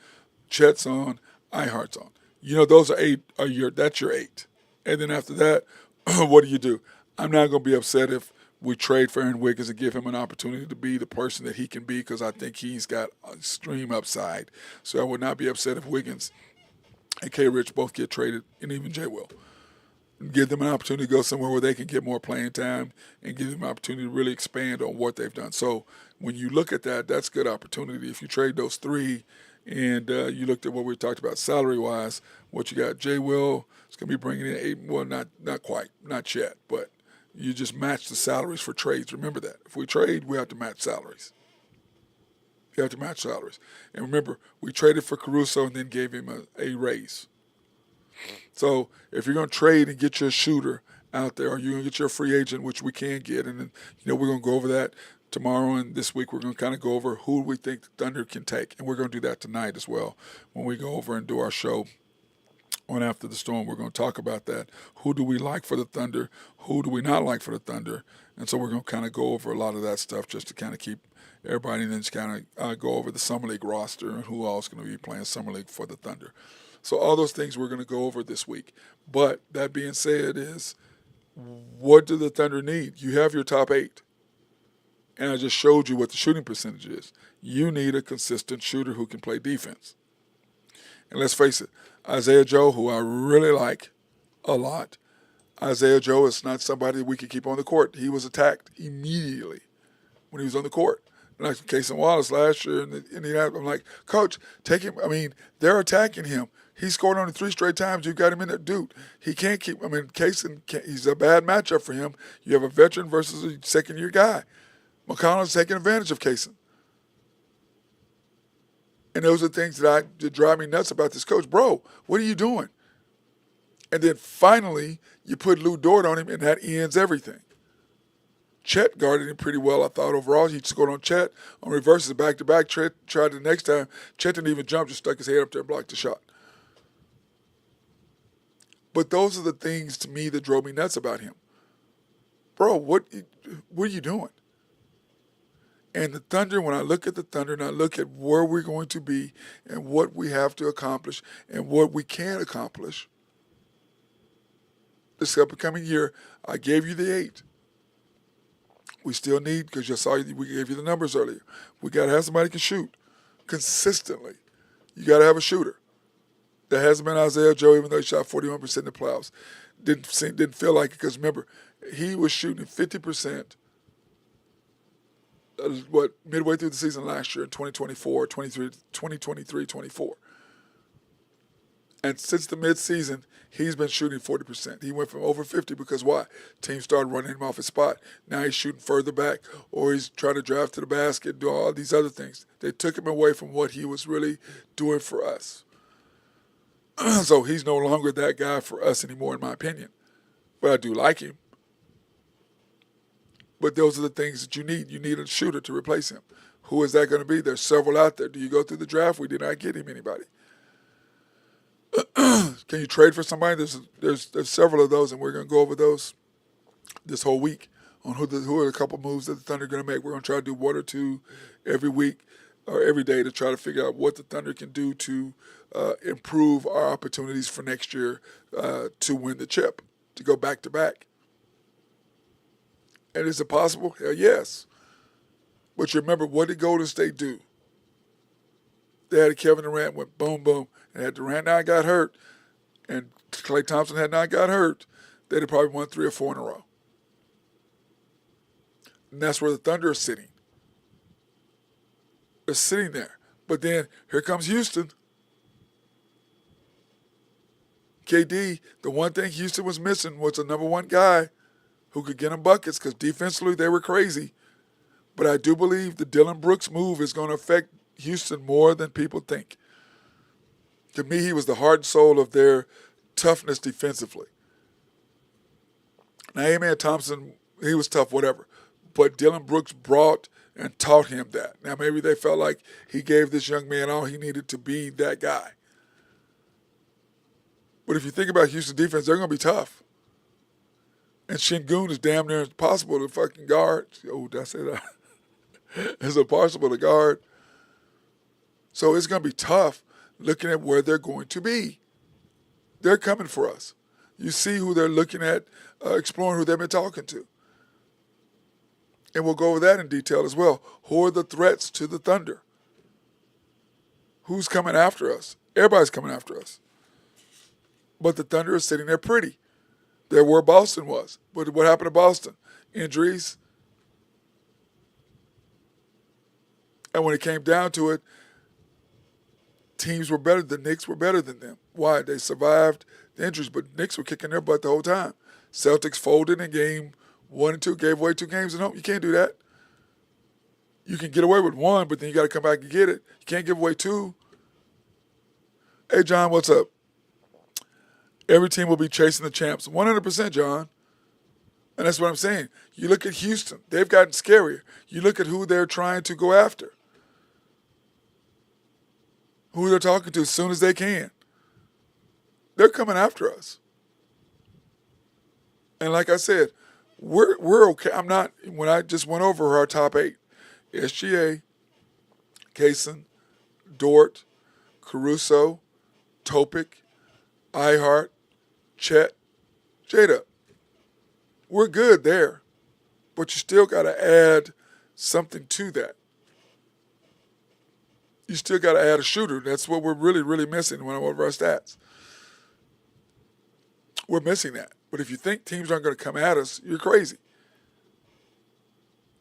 Speaker 2: Chet's on, Ihart's on. Those are eight. That's your eight. And then after that, what do? I'm not going to be upset if we trade for Aaron Wiggins and give him an opportunity to be the person that he can be because I think he's got extreme upside. So I would not be upset if Wiggins and K. Rich both get traded, and even Jay will. Give them an opportunity to go somewhere where they can get more playing time and give them an opportunity to really expand on what they've done. So when you look at that, that's a good opportunity. If you trade those three and you looked at what we talked about salary-wise, what you got, Jay Will is going to be bringing in eight, well, not quite, not yet, but you just match the salaries for trades. Remember that. If we trade, we have to match salaries. You have to match salaries. And remember, we traded for Caruso and then gave him a raise. So if you're going to trade and get your shooter out there, or you're going to get your free agent, which we can get, and then we're going to go over that tomorrow and this week. We're going to kind of go over who we think the Thunder can take, and we're going to do that tonight as well when we go over and do our show on After the Storm. We're going to talk about that. Who do we like for the Thunder? Who do we not like for the Thunder? And so we're going to kind of go over a lot of that stuff just to kind of keep everybody, and then just kind of go over the Summer League roster and who all is going to be playing Summer League for the Thunder. So all those things we're going to go over this week. But that being said is, what do the Thunder need? You have your top eight. And I just showed you what the shooting percentage is. You need a consistent shooter who can play defense. And let's face it, Isaiah Joe, who I really like a lot, Isaiah Joe is not somebody we can keep on the court. He was attacked immediately when he was on the court. Like Casey Wallace last year in Indianapolis, I'm like, Coach, take him. I mean, they're attacking him. He scored only 3 straight times. You got him in there. Dude, he can't keep. I mean, Casey, he's a bad matchup for him. You have a veteran versus a second-year guy. McConnell's taking advantage of Casey. And those are things that drive me nuts about this coach. Bro, what are you doing? And then finally, you put Lou Dort on him, and that ends everything. Chet guarded him pretty well, I thought, overall. He scored on Chet. On reverses, back-to-back. Chet tried the next time. Chet didn't even jump, just stuck his head up there and blocked the shot. But those are the things, to me, that drove me nuts about him. Bro, what are you doing? And the Thunder, when I look at the Thunder and I look at where we're going to be and what we have to accomplish and what we can accomplish this upcoming year, I gave you the 8. We still need, because you saw we gave you the numbers earlier, we got to have somebody who can shoot consistently. You got to have a shooter. That hasn't been Isaiah Joe, even though he shot 41% in the playoffs. Didn't feel like it, because remember, he was shooting 50%, midway through the season last year in 2023, 24. And since the midseason, he's been shooting 40%. He went from over 50 because why? Teams started running him off his spot. Now he's shooting further back, or he's trying to drive to the basket, do all these other things. They took him away from what he was really doing for us. So he's no longer that guy for us anymore, in my opinion. But I do like him. But those are the things that you need. You need a shooter to replace him. Who is that going to be? There's several out there. Do you go through the draft? We did not get him anybody. Can you trade for somebody? There's several of those, and we're going to go over those this whole week on who are a couple moves that the Thunder are going to make. We're going to try to do 1 or 2 every week or every day to try to figure out what the Thunder can do to improve our opportunities for next year to win the chip, to go back-to-back. And is it possible? Hell yes. But you remember, what did Golden State do? They had Kevin Durant, went boom, boom. And had Durant not got hurt, and Klay Thompson had not got hurt, they'd have probably won 3 or 4 in a row. And that's where the Thunder are sitting. They're sitting there. But then here comes Houston. KD, the one thing Houston was missing was a number 1 guy who could get them buckets, because defensively they were crazy. But I do believe the Dylan Brooks move is going to affect Houston more than people think. To me, he was the heart and soul of their toughness defensively. Now, Amen Thompson, he was tough, whatever. But Dylan Brooks brought and taught him that. Now, maybe they felt like he gave this young man all he needed to be that guy. But if you think about Houston defense, they're going to be tough. And Şengün is damn near impossible to fucking guard. Oh, did I say that? It's impossible to guard. So it's going to be tough looking at where they're going to be. They're coming for us. You see who they're looking at, exploring who they've been talking to. And we'll go over that in detail as well. Who are the threats to the Thunder? Who's coming after us? Everybody's coming after us. But the Thunder is sitting there pretty. They're where Boston was. But what happened to Boston? Injuries. And when it came down to it, teams were better. The Knicks were better than them. Why? They survived the injuries, but the Knicks were kicking their butt the whole time. Celtics folded in game 1 and 2, gave away 2 games at home. You can't do that. You can get away with 1, but then you got to come back and get it. You can't give away 2. Hey, John, what's up? Every team will be chasing the champs. 100%, John. And that's what I'm saying. You look at Houston. They've gotten scarier. You look at who they're trying to go after. Who they're talking to as soon as they can. They're coming after us. And like I said, we're okay. I'm not, when I just went over our top 8, SGA, Kaysen, Dort, Caruso, Topic, Ihart, Chet, J-Dub. We're good there. But you still got to add something to that. You still got to add a shooter. That's what we're really, really missing in one of our stats. We're missing that. But if you think teams aren't going to come at us, you're crazy.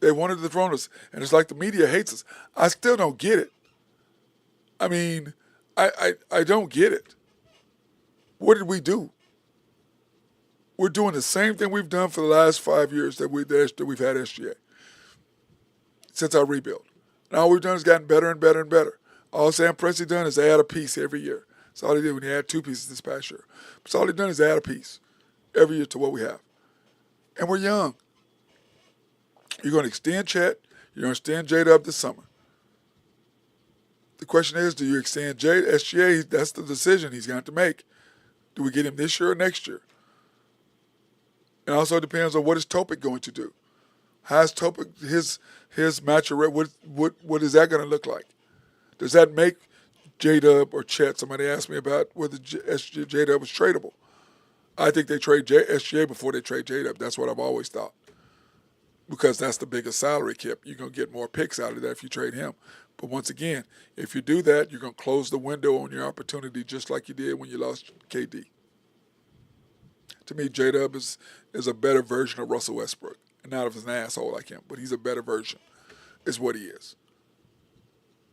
Speaker 2: They wanted to throw us. And it's like the media hates us. I still don't get it. I mean, I don't get it. What did we do? We're doing the same thing we've done for the last 5 years that we've had SGA since our rebuild. And all we've done is gotten better and better and better. All Sam Presti done is add a piece every year. That's all he did when he had 2 pieces this past year. That's all he done is add a piece every year to what we have. And we're young. You're going to extend Chet. You're going to extend J-Dub this summer. The question is, do you extend SGA? That's the decision he's going to have to make. Do we get him this year or next year? It also depends on what is Topic going to do. How's Topic, his maturity, what is that going to look like? Does that make J-Dub or Chet? Somebody asked me about whether J-Dub was tradable. I think they trade SGA before they trade J-Dub. That's what I've always thought. Because that's the biggest salary cap. You're going to get more picks out of that if you trade him. But once again, if you do that, you're going to close the window on your opportunity just like you did when you lost KD. To me, J-Dub is a better version of Russell Westbrook. And not of an asshole like him, but he's a better version, is what he is.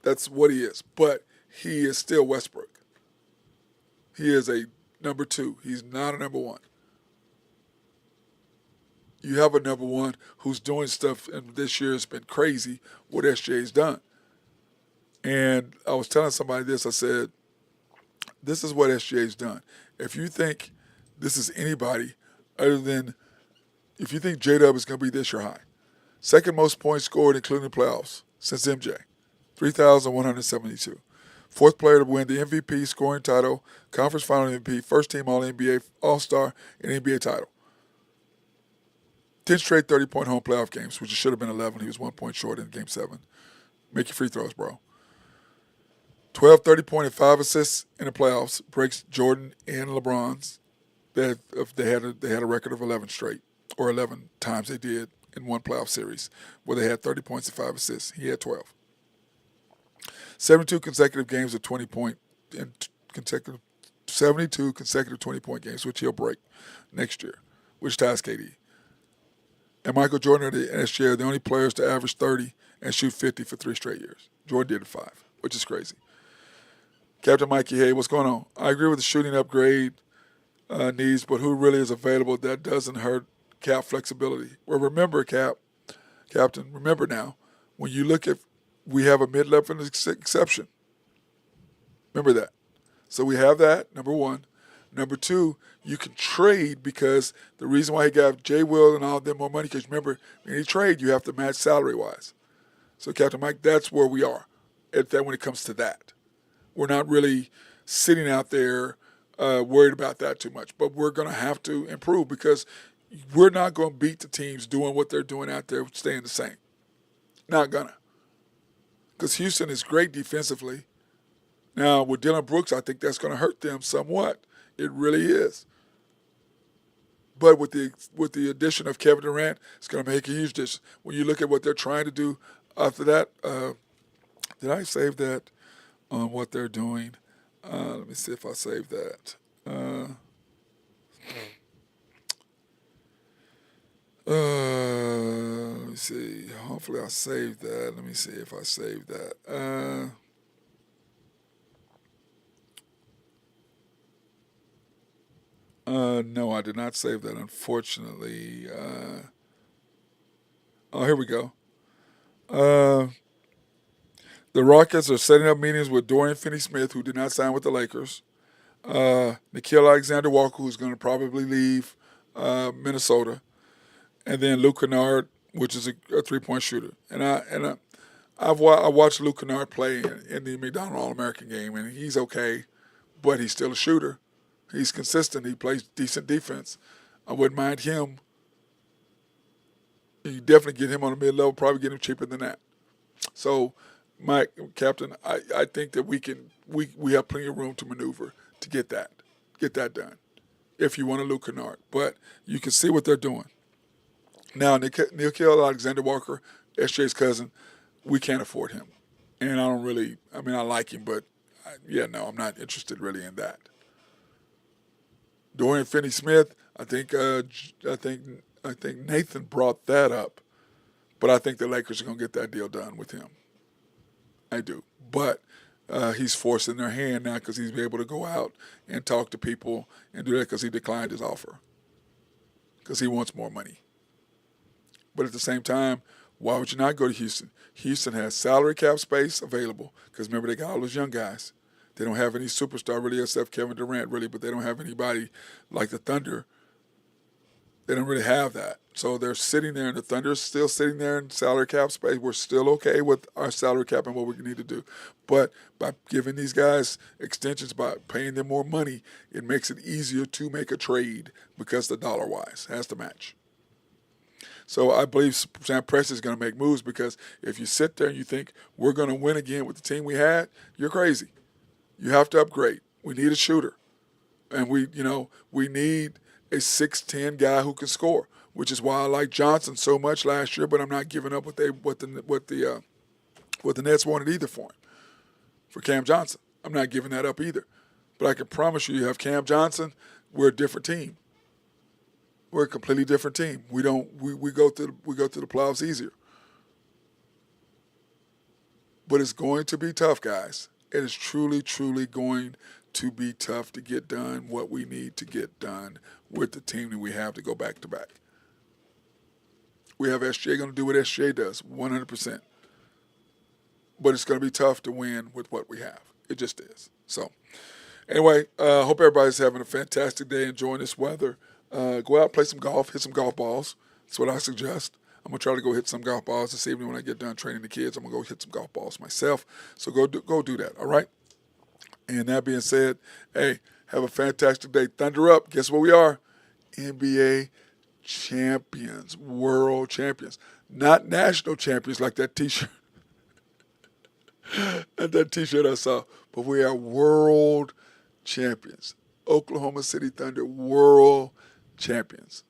Speaker 2: That's what he is. But he is still Westbrook. He is a number 2. He's not a number 1. You have a number 1 who's doing stuff, and this year has been crazy what SJ's done. And I was telling somebody this, I said, this is what SJ's done. If you think this is anybody other than, if you think J-Dub is going to be this, you're high. Second most points scored, including the playoffs, since MJ, 3,172. Fourth player to win the MVP scoring title, conference final MVP, first team All-NBA, All-Star, and NBA title. 10 straight 30-point home playoff games, which should have been 11. He was 1 point short in Game 7. Make your free throws, bro. 12 30-point and 5 assists in the playoffs, breaks Jordan and LeBron's. They had a record of 11 straight, or 11 times they did in one playoff series, where they had 30 points and 5 assists. He had 12. 72 consecutive games of 20-point and 72 consecutive 20-point games, which he'll break next year, which ties KD. And Michael Jordan and SGA are the only players to average 30 and shoot 50 for 3 straight years. Jordan did it 5, which is crazy. Captain Mikey, hey, what's going on? I agree with the shooting upgrade needs, but who really is available that doesn't hurt Cap flexibility? Well, remember, Captain, remember now, when you look at, we have a mid-level exception. Remember that. So we have that, number 1. Number 2, you can trade, because the reason why he got Jay Will and all of them more money, because remember, when you trade, you have to match salary-wise. So, Captain Mike, that's where we are when it comes to that. We're not really sitting out there worried about that too much, but we're going to have to improve, because we're not going to beat the teams doing what they're doing out there, staying the same. Not going to. Because Houston is great defensively. Now, with Dylan Brooks, I think that's going to hurt them somewhat It really is. But with the addition of Kevin Durant, it's going to make a huge difference. When you look at what they're trying to do after that, did I save that on what they're doing? Let me see if I saved that. Let me see. Hopefully I saved that. Let me see if I saved that. No, I did not save that, unfortunately. Oh, here we go. Uh, the Rockets are setting up meetings with Dorian Finney-Smith, who did not sign with the Lakers. Nickeil Alexander-Walker, who's going to probably leave Minnesota, and then Luke Kennard, which is a three-point shooter. I watched Luke Kennard play in the McDonald All-American game, and he's okay, but he's still a shooter. He's consistent. He plays decent defense. I wouldn't mind him. You definitely get him on the mid-level, probably get him cheaper than that. So, Mike, Captain, I think that we have plenty of room to maneuver to get that done if you want to Luke Kennard. But you can see what they're doing. Now, Nickeil Alexander-Walker, SJ's cousin, we can't afford him. And I like him, but I'm not interested really in that. Dorian Finney-Smith, I think Nathan brought that up, but I think the Lakers are going to get that deal done with him. I do. But he's forcing their hand now because he's able to go out and talk to people and do that because he declined his offer because he wants more money. But at the same time, why would you not go to Houston? Houston has salary cap space available because remember they got all those young guys. They don't have any superstar really except Kevin Durant really, but they don't have anybody like the Thunder. They don't really have that. So they're sitting there, and the Thunder's still sitting there in salary cap space. We're still okay with our salary cap and what we need to do. But by giving these guys extensions, by paying them more money, it makes it easier to make a trade because the dollar-wise has to match. So I believe Sam Presti is going to make moves because if you sit there and you think we're going to win again with the team we had, you're crazy. You have to upgrade. We need a shooter. And we need a 6'10" guy who can score, which is why I like Johnson so much last year, but I'm not giving up what the Nets wanted either for Cam Johnson. I'm not giving that up either. But I can promise you have Cam Johnson, we're a different team. We're a completely different team. We go through the playoffs easier. But it's going to be tough, guys. It is truly, truly going to be tough to get done what we need to get done with the team that we have to go back to back. We have SJ going to do what SJ does, 100%. But it's going to be tough to win with what we have. It just is. So, anyway, hope everybody's having a fantastic day, enjoying this weather. Go out, play some golf, hit some golf balls. That's what I suggest. I'm going to try to go hit some golf balls this evening when I get done training the kids. I'm going to go hit some golf balls myself. So go do that, all right? And that being said, hey, have a fantastic day. Thunder up. Guess what we are? NBA champions, world champions. Not national champions like that T-shirt. that T-shirt I saw. But we are world champions. Oklahoma City Thunder, world champions.